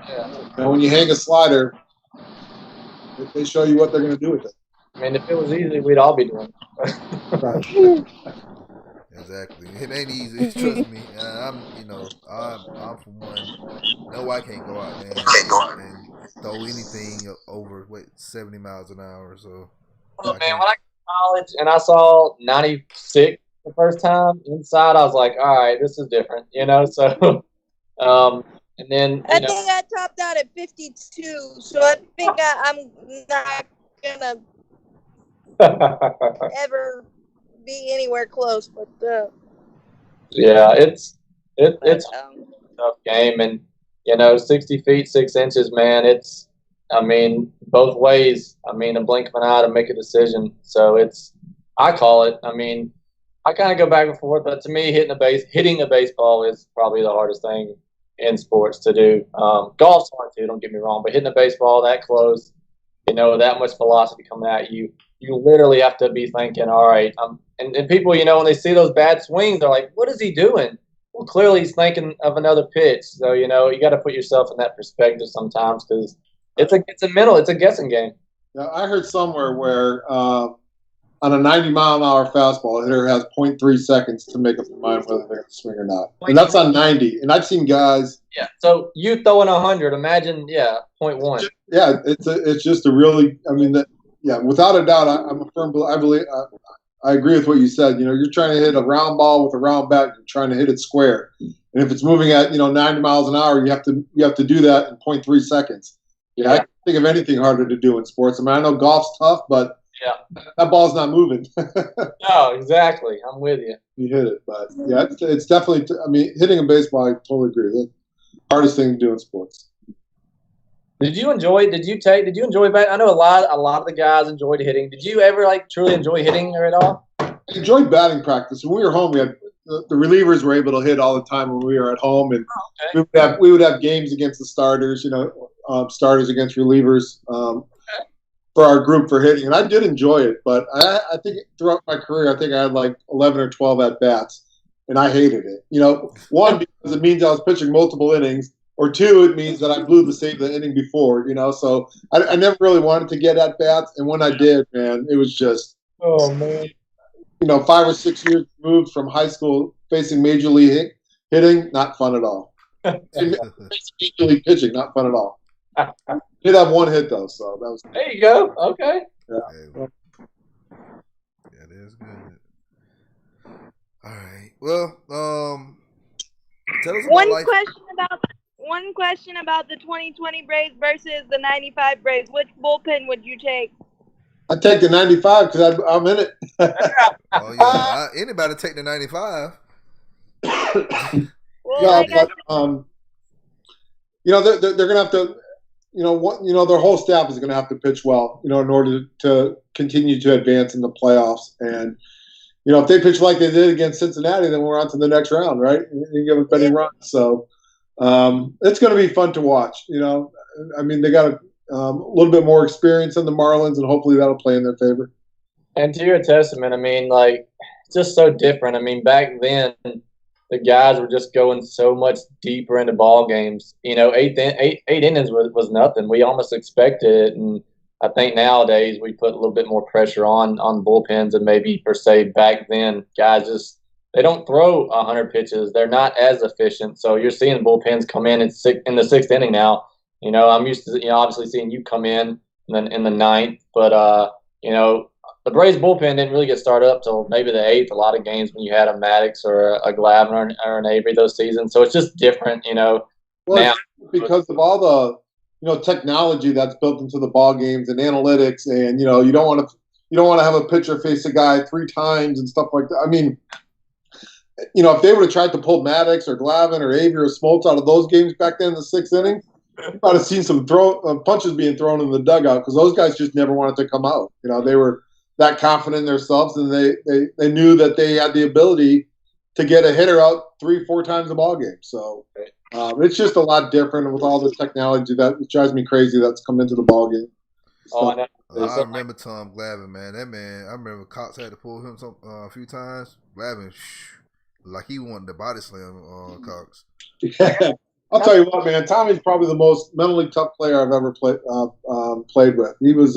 Yeah. When you hang a slider, they show you what they're going to do with it. I mean, if it was easy, we'd all be doing it. Right. Exactly. It ain't easy. Trust me. I'm from one. No, I can't go out there and throw anything over 70 miles an hour. So. Look, man, when I got to college and I saw 96 the first time inside, I was like, all right, this is different, So, and then I think I topped out at 52, so I think I'm not gonna ever be anywhere close. But yeah, it's a tough game, and 60 feet 6 inches, man. It's both ways. A blink of an eye to make a decision. So I call it. I kind of go back and forth, but to me, hitting a baseball is probably the hardest thing in sports to do. Golf's hard too, don't get me wrong, but hitting a baseball that close, that much velocity coming at you, you literally have to be thinking, all right. And people, when they see those bad swings, they're like, what is he doing? Well, clearly he's thinking of another pitch. So, you got to put yourself in that perspective sometimes, because it's a guessing game. Yeah, I heard somewhere where on a 90-mile-an-hour fastball, a hitter has 0.3 seconds to make up their mind whether they're going to swing or not. And that's on 90. And I've seen guys. Yeah. So you throwing 100, imagine, 0.1. Yeah, it's just a really, without a doubt, I'm a firm believer. I believe, I agree with what you said. You're trying to hit a round ball with a round bat. You're trying to hit it square. And if it's moving at 90 miles an hour, you have to do that in 0.3 seconds. Yeah, I can't think of anything harder to do in sports. I know golf's tough, but that ball's not moving. No, exactly. I'm with you. You hit it, but it's definitely. Hitting a baseball, I totally agree. That's the hardest thing to do in sports. Did you enjoy bat? I know a lot of the guys enjoyed hitting. Did you ever truly enjoy hitting or at all? I enjoyed batting practice. When we were home, we had the relievers were able to hit all the time when we were at home, and we would have games against the starters. Starters against relievers. For our group for hitting, and I did enjoy it, but I think throughout my career, I think I had 11 or 12 at bats, and I hated it. One, because it means I was pitching multiple innings, or two, it means that I blew the save the inning before. So I never really wanted to get at bats, and when I did, man, it was just 5 or 6 years removed from high school, facing major league hitting, not fun at all. Major league pitching, not fun at all. Did have one hit though, so that was. There you go. Okay. Yeah, that is good. All right. Well, tell us one about question about one question about the 2020 Braves versus the 95 Braves. Which bullpen would you take? I take the 95 because I'm in it. Oh yeah, anybody take the 95. Well, Yeah, like I but they're gonna have to, their whole staff is gonna have to pitch well, in order to continue to advance in the playoffs. And if they pitch like they did against Cincinnati, then we're on to the next round, right? You give up any runs, so it's going to be fun to watch. I mean, they got a little bit more experience than the Marlins, and hopefully that'll play in their favor. And to your testament, I mean, like, it's just so different. I mean, back then, the guys were just going so much deeper into ball games. Eight innings was nothing. We almost expected it, and I think nowadays we put a little bit more pressure on bullpens, and maybe per se back then, guys just they don't throw 100 pitches. They're not as efficient. So you're seeing bullpens come in the sixth inning now. I'm used to obviously seeing you come in the ninth, but the Braves bullpen didn't really get started up till maybe the eighth. A lot of games when you had a Maddox or a Glavine or an Avery those seasons. So it's just different, Well, now. because of all the technology that's built into the ball games and analytics, and you don't want to have a pitcher face a guy 3 times and stuff like that. I mean, if they would have tried to pull Maddox or Glavine or Avery or Smoltz out of those games back then in the 6th inning, you might have seen some punches being thrown in the dugout because those guys just never wanted to come out. They were that confident in themselves, and they knew that they had the ability to get a hitter out 3-4 times a ball game. So it's just a lot different with all the technology that drives me crazy that's come into the ball game. Oh, I know. I remember Tom Glavine, man. That man, I remember Cox had to pull him a few times. Glavine, like he wanted to body slam Cox. Yeah. I'll tell you what, man. Tommy's probably the most mentally tough player I've ever played with. He was,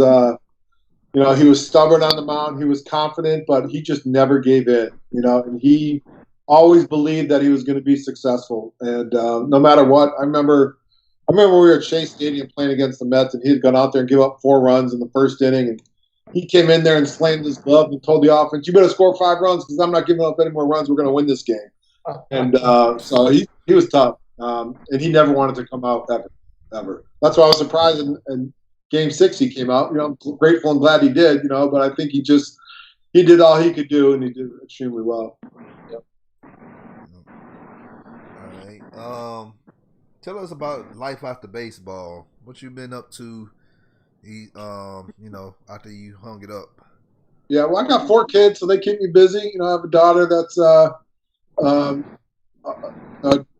he was stubborn on the mound. He was confident, but he just never gave in. And he always believed that he was going to be successful. And no matter what, I remember we were at Shea Stadium playing against the Mets, and he had gone out there and give up 4 runs in the first inning. And he came in there and slammed his glove and told the offense, "You better score 5 runs because I'm not giving up any more runs. We're going to win this game." And so he was tough. And he never wanted to come out ever. That's why I was surprised in Game 6 he came out. I'm grateful and glad he did, but I think he did all he could do, and he did extremely well. Yep. All right. Tell us about life after baseball. What you been up to, after you hung it up? Yeah, well, I got 4 kids, so they keep me busy. I have a daughter that's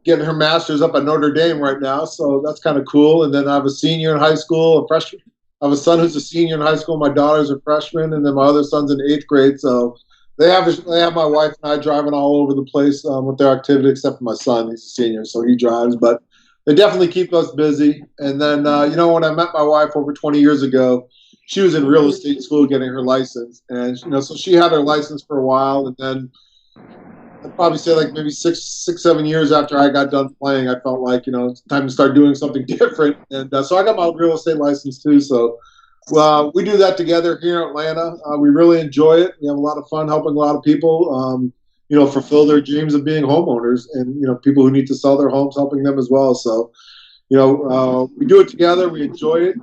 getting her master's up at Notre Dame right now, so that's kind of cool. And then I have a senior in high school, a freshman. I have a son who's a senior in high school. My daughter's a freshman, and then my other son's in 8th grade. So they have my wife and I driving all over the place with their activity, except for my son. He's a senior, so he drives. But they definitely keep us busy. And then, when I met my wife over 20 years ago, she was in real estate school getting her license. And, so she had her license for a while, and then I'd probably say like maybe 6-7 years after I got done playing, I felt like, it's time to start doing something different. And so I got my real estate license too. So we do that together here in Atlanta. We really enjoy it. We have a lot of fun helping a lot of people, fulfill their dreams of being homeowners, and, people who need to sell their homes, helping them as well. So, we do it together. We enjoy it.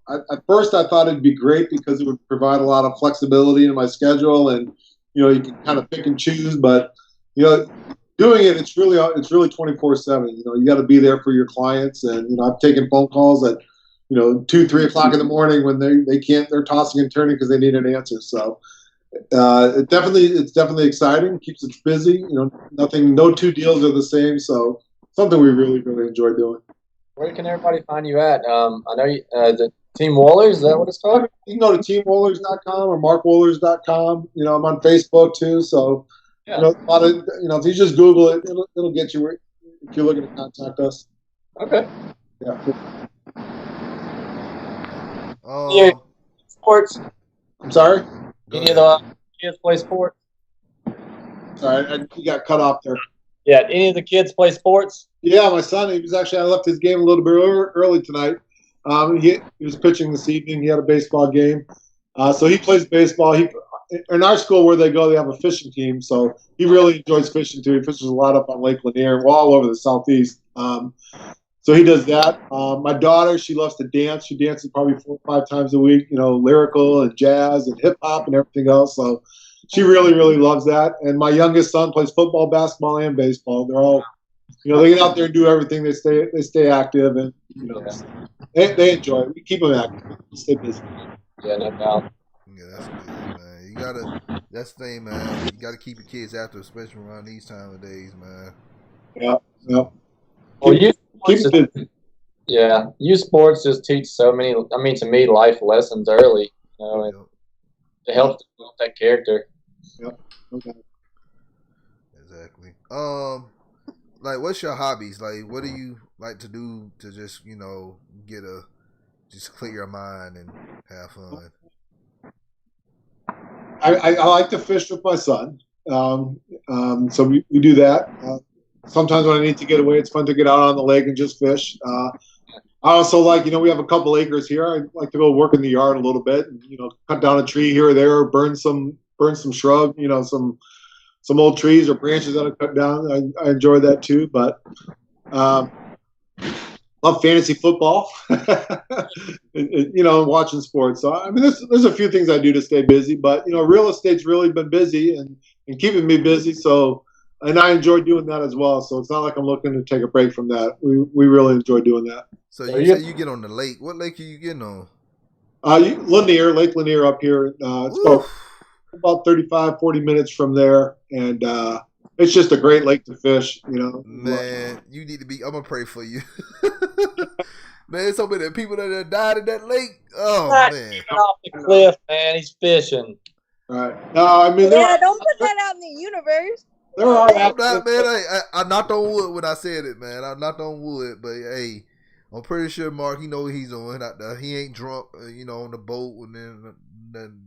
At first I thought it'd be great because it would provide a lot of flexibility in my schedule, and, you can kind of pick and choose, but doing it, it's really 24/7. You got to be there for your clients. And, I've taken phone calls at, 2-3 o'clock in the morning when they can't, they're tossing and turning because they need an answer. So it's definitely exciting. Keeps us busy. No 2 deals are the same. So something we really, really enjoy doing. Where can everybody find you at? I know the Team Wohlers, is that what it's called? You can go to teamwohlers.com or markwohlers.com. I'm on Facebook too. So, yeah. A lot of, if you just Google it, it'll get you if you're looking to contact us. Okay. Yeah. Sports? I'm sorry? Any of the kids play sports? Sorry, you got cut off there. Yeah, any of the kids play sports? Yeah, my son, I left his game a little bit early tonight. He was pitching this evening. He had a baseball game. So he plays baseball. In our school where they go, they have a fishing team. So he really enjoys fishing too. He fishes a lot up on Lake Lanier, all over the southeast. So he does that. My daughter, she loves to dance. She dances probably 4 or 5 times a week, lyrical and jazz and hip hop and everything else. So she really, really loves that. And my youngest son plays football, basketball, and baseball. They're all, they get out there and do everything. They stay active, and they enjoy it. We keep them active, stay busy. Yeah, no doubt. Yeah, that's good, man. That's the thing, man. You gotta keep your kids active, especially around these time of days, man. Yeah, yeah. Well, youth sports just teach so many. I mean, to me, life lessons early. It helps develop that character. Yep. Okay. Exactly. Like, what's your hobbies? Like, what do you like to do to just just clear your mind and have fun? I like to fish with my son. So we do that. Sometimes when I need to get away, it's fun to get out on the lake and just fish. I also like, we have a couple acres here. I like to go work in the yard a little bit and, cut down a tree here or there, or burn some shrub, some old trees or branches that I cut down. I enjoy that too, but love fantasy football, watching sports. So, I mean, there's a few things I do to stay busy, but, real estate's really been busy and keeping me busy. So, and I enjoy doing that as well. So it's not like I'm looking to take a break from that. We really enjoy doing that. So you say you get on the lake. What lake are you getting on? Lake Lanier up here. It's about 35, 40 minutes from there. And it's just a great lake to fish, Man, you need to be – I'm going to pray for you. Man, so many people that have died in that lake. Oh, man. Off the cliff, man. He's fishing. Right. No, I mean – don't put that out in the universe. I knocked on wood when I said it, man. I knocked on wood, but hey, I'm pretty sure Mark, he know what he's doing out there. He ain't drunk, on the boat, and then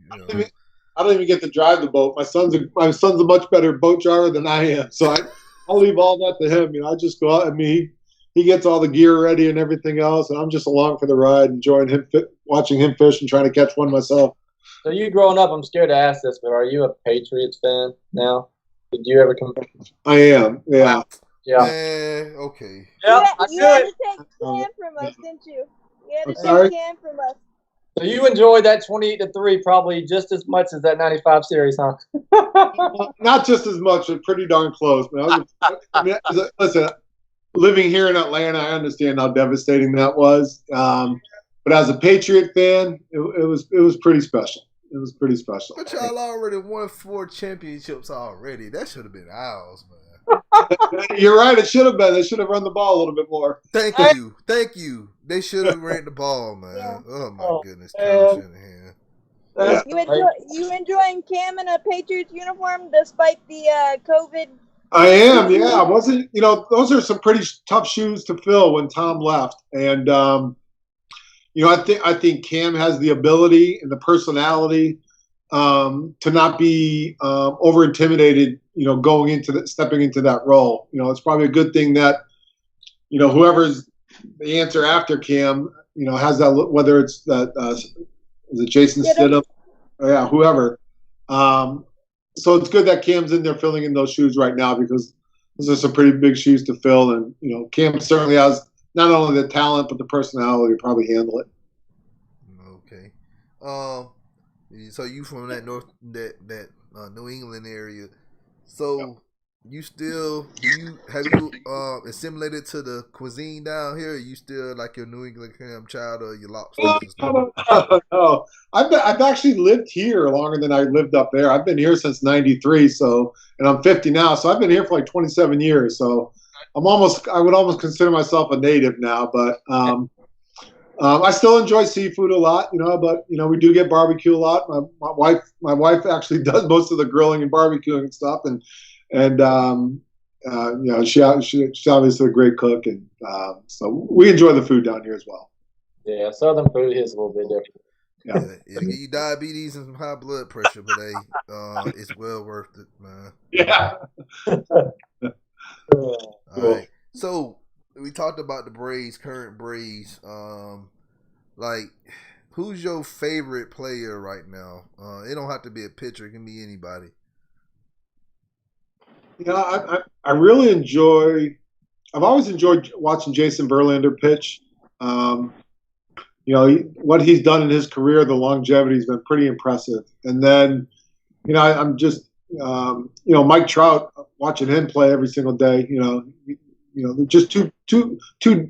I don't even get to drive the boat. My son's a much better boat driver than I am, so I'll leave all that to him. I just go out. I mean, he gets all the gear ready and everything else, and I'm just along for the ride, enjoying watching him fish and trying to catch one myself. So you growing up, I'm scared to ask this, but are you a Patriots fan now? Did you ever come? I am, yeah. Yeah. Okay. Yeah, you had to take Cam from us, didn't you? You had to take Cam from us. So you enjoyed that 28-3 probably just as much as that 95 series, huh? Not just as much, but pretty darn close. Listen, living here in Atlanta, I understand how devastating that was. But as a Patriot fan, it was pretty special. It was pretty special. But y'all already won 4 championships already. That should have been ours, man. You're right. It should have been. They should have run the ball a little bit more. Thank you. They should have ran the ball, man. Yeah. Oh my goodness, You enjoying Cam in a Patriots uniform despite the COVID? I am. Yeah, wasn't those are some pretty tough shoes to fill when Tom left, and I think Cam has the ability and the personality to not be over intimidated. Stepping into that role. It's probably a good thing that whoever's the answer after Cam, has that. Whether it's that is it Jason Stidham, yeah, whoever. So it's good that Cam's in there filling in those shoes right now because those are some pretty big shoes to fill, and Cam certainly has not only the talent but the personality to probably handle it. Okay. So you from that New England area. So you still have you assimilated to the cuisine down here? Or you still like your New England ham child or your lobsters? No. I've actually lived here longer than I lived up there. I've been here since '93, and I'm 50 now, so I've been here for like 27 years. So I would almost consider myself a native now, but I still enjoy seafood a lot, but we do get barbecue a lot. My wife actually does most of the grilling and barbecuing and stuff, and she's obviously a great cook, and so we enjoy the food down here as well. Yeah, southern food is a little bit different. Yeah, get you diabetes and some high blood pressure, but it's well worth it, man. Yeah. All right, so. We talked about the Braves, current Braves. Who's your favorite player right now? It don't have to be a pitcher; it can be anybody. I really enjoy I've always enjoyed watching Jason Verlander pitch. What he's done in his career, the longevity has been pretty impressive. And then, I'm just, Mike Trout, watching him play every single day. Just two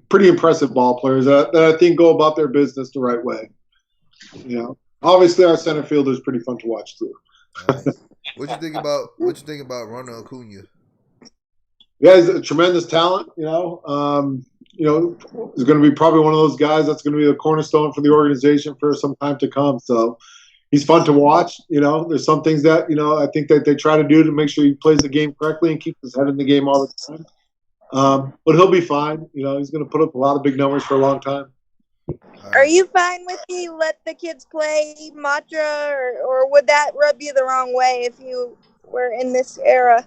pretty impressive ball players that I think go about their business the right way. Obviously our center fielder is pretty fun to watch too. Nice. What you think about Ronald Acuna? Yeah, he's a tremendous talent. He's going to be probably one of those guys that's going to be the cornerstone for the organization for some time to come. So he's fun to watch. There's some things that I think that they try to do to make sure he plays the game correctly and keeps his head in the game all the time. But he'll be fine. He's going to put up a lot of big numbers for a long time. Are you fine with the let the kids play mantra, or would that rub you the wrong way if you were in this era?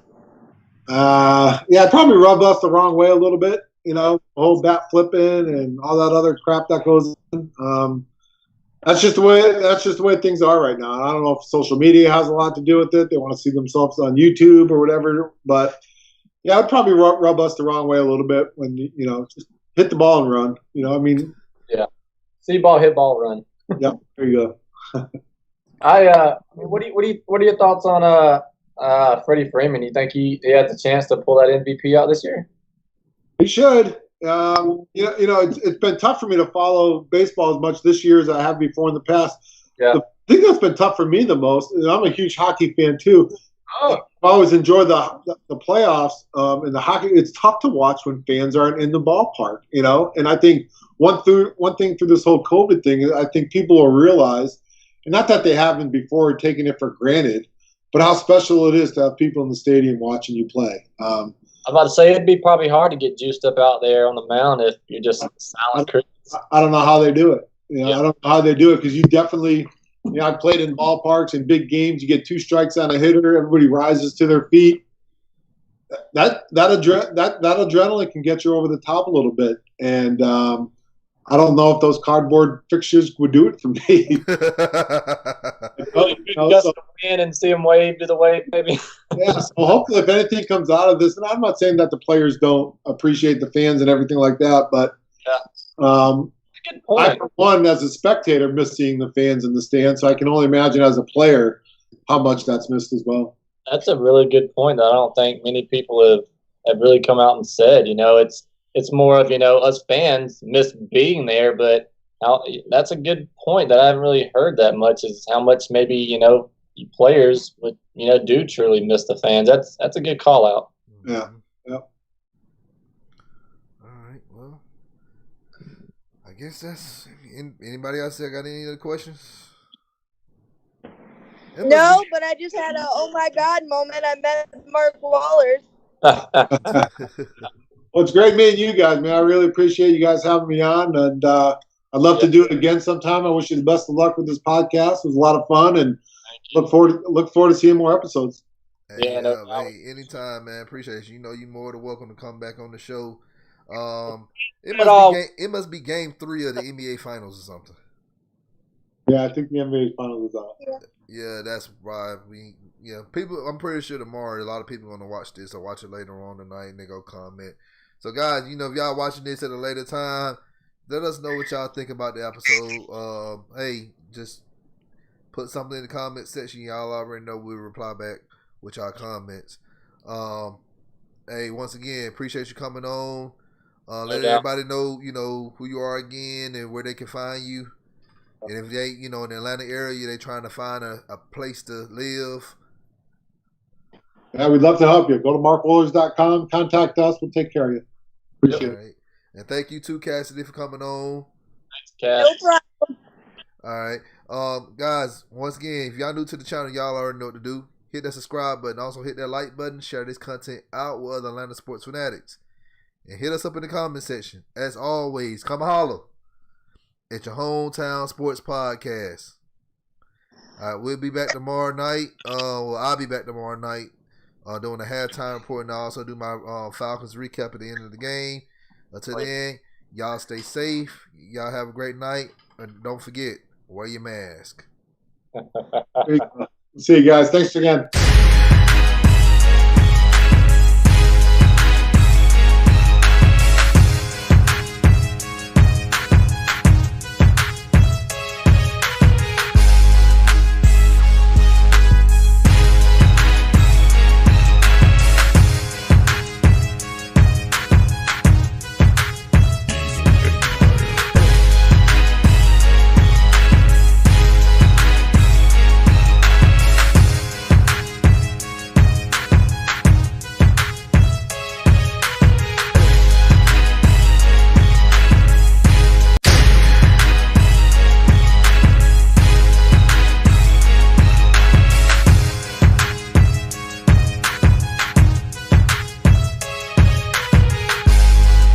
It probably rubbed us the wrong way a little bit. The whole bat flipping and all that other crap that goes in. That's just the way things are right now. I don't know if social media has a lot to do with it. They want to see themselves on YouTube or whatever. But yeah, it'd probably rub us the wrong way a little bit when just hit the ball and run. Yeah. See ball, hit ball, run. Yep. There you go. What are your thoughts on Freddie Freeman? You think he had the chance to pull that MVP out this year? He should. It's been tough for me to follow baseball as much this year as I have before in the past. Yeah. The thing that's been tough for me the most, and I'm a huge hockey fan too. Oh. I always enjoy the playoffs and the hockey. It's tough to watch when fans aren't in the ballpark, And I think one thing through this whole COVID thing is I think people will realize, and not that they haven't before taken it for granted, but how special it is to have people in the stadium watching you play. I'm about to say it'd be probably hard to get juiced up out there on the mound if you're just silent crickets. I don't know how they do it. Yeah. I don't know how they do it because you definitely – I've played in ballparks and big games. You get 2 strikes on a hitter. Everybody rises to their feet. That adrenaline can get you over the top a little bit. And I don't know if those cardboard fixtures would do it for me. You could just win and see them wave to the wave, maybe. Yeah, so hopefully if anything comes out of this, and I'm not saying that the players don't appreciate the fans and everything like that, but good point. I, for one, as a spectator, miss seeing the fans in the stands, so I can only imagine as a player how much that's missed as well. That's a really good point that I don't think many people have really come out and said. It's more of, us fans miss being there, but that's a good point that I haven't really heard that much is how much maybe, you players would, do truly miss the fans. That's a good call out. Yeah. All right. Well, I guess that's anybody else that got any other questions? No, but I just had a oh my God moment. I met Mark Wohlers. Well, it's great meeting you guys, man. I really appreciate you guys having me on, and I'd love to do it again sometime. I wish you the best of luck with this podcast. It was a lot of fun, and look forward to seeing more episodes. Hey, anytime, man. Appreciate you. You're more than welcome to come back on the show. It must be game 3 of the NBA Finals or something. Yeah, I think the NBA Finals is out. Yeah, that's why people. I'm pretty sure tomorrow a lot of people are gonna watch this or watch it later on tonight, and they go comment. So, guys, if y'all watching this at a later time, let us know what y'all think about the episode. Hey, just put something in the comment section. Y'all already know we'll reply back with y'all comments. Hey, once again, appreciate you coming on. Let everybody know, who you are again and where they can find you. And if they, in the Atlanta area, they trying to find a place to live. Yeah, we'd love to help you. Go to markwohlers.com, contact us. We'll take care of you. Appreciate it. And thank you too, Cassidy, for coming on. Thanks, Cass. No problem. All right. Guys, once again, if y'all new to the channel, y'all already know what to do. Hit that subscribe button. Also hit that like button. Share this content out with other Atlanta sports fanatics. And hit us up in the comment section. As always, come holla at your hometown sports podcast. All right, we'll be back tomorrow night. I'll be back tomorrow night doing a halftime report, and I'll also do my Falcons recap at the end of the game. Until then, y'all stay safe. Y'all have a great night. And don't forget, wear your mask. See you guys. Thanks again.